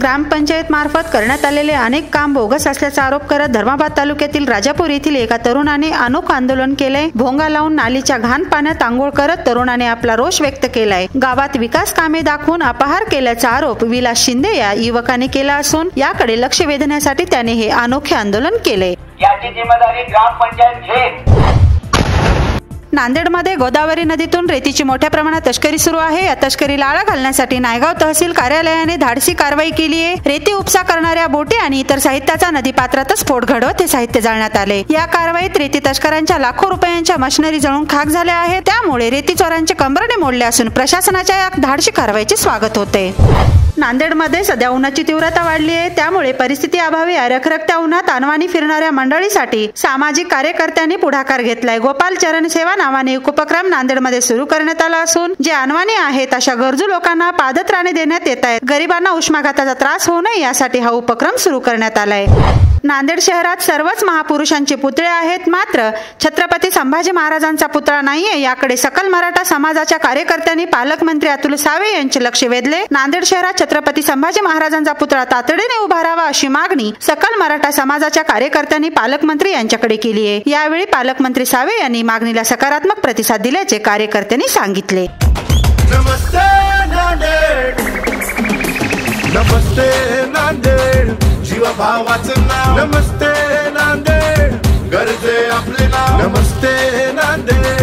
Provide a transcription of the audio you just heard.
ग्रामपंचायत मार्फत करण्यात आलेले अनेक काम बोगस असल्याचा आरोप करत धर्माबाद तालुक्यातील राजापूर येथील एका तरुणाने अनोखं आंदोलन केले। भोंगा लावून नालीच्या घाण पाण्यात आंघोळ करत तरुणाने आपला रोष व्यक्त केलाय। गावात विकास कामे दाखवून अपहार केल्याचा आरोप विलास शिंदे या युवकाने केला असून याकडे लक्ष वेधण्यासाठी त्याने हे अनोखे आंदोलन केले। याची जिम्मेदारी ग्रामपंचायत घेईल। नांदेडमध्ये गोदावरी नदीतून रेतीची मोठ्या प्रमाणात तस्करी सुरू आहे। या तस्करीला आळा घालण्यासाठी नायगाव तहसील कार्यालयाने धाडसी कारवाई केली आहे। रेती उपसा करणाऱ्या बोटी आणि इतर साहित्याचा नदीपात्रातच स्फोट घडवत हे साहित्य जाळण्यात आले। या कारवाईत रेती तस्करांच्या लाखो रुपयांच्या मशिनरी जळून खाक झाल्या आहेत। त्यामुळे रेती चोरांचे कंबरडे मोडले असून प्रशासनाच्या या धाडसी कारवाईचे स्वागत होते। नांदेडमध्ये सध्या उन्हाची तीव्रता वाढली आहे, त्यामुळे परिस्थिती अभावी रखरखत्या उन्हात अनवाणी फिरणाऱ्या मंडळीसाठी सामाजिक कार्यकर्त्यांनी पुढाकार घेतलाय। गोपाल चरण सेवा नावाने एक उपक्रम नांदेडमध्ये सुरू करण्यात आला असून जे अनवाणी आहेत अशा गरजू लोकांना पादत्राणे देण्यात येत आहेत। गरिबांना उष्माघाताचा त्रास होऊ नये यासाठी हा उपक्रम सुरू करण्यात आलाय। नांदेड शहरात सर्वच महापुरुषांचे पुतळे आहेत, मात्र छत्रपती संभाजी महाराजांचा पुतळा नाहीये। याकडे सकल मराठा समाजाच्या कार्यकर्त्यांनी पालकमंत्री अतुल सावे यांचे लक्ष वेधले। नांदेड शहरात छत्रपती संभाजी महाराजांचा पुतळा तातडीने उभारावा अशी मागणी सकल मराठा समाजाच्या कार्यकर्त्यांनी पालकमंत्री यांच्याकडे केली आहे। यावेळी पालकमंत्री सावे यांनी मागणीला सकारात्मक प्रतिसाद दिल्याचे कार्यकर्त्यांनी सांगितले। नमस्ते नांदेड, नमस्ते नांदेड, जीवा भावाचं नाव। नमस्ते नांदेड, गरजे आपले नाव। नमस्ते नांदेड।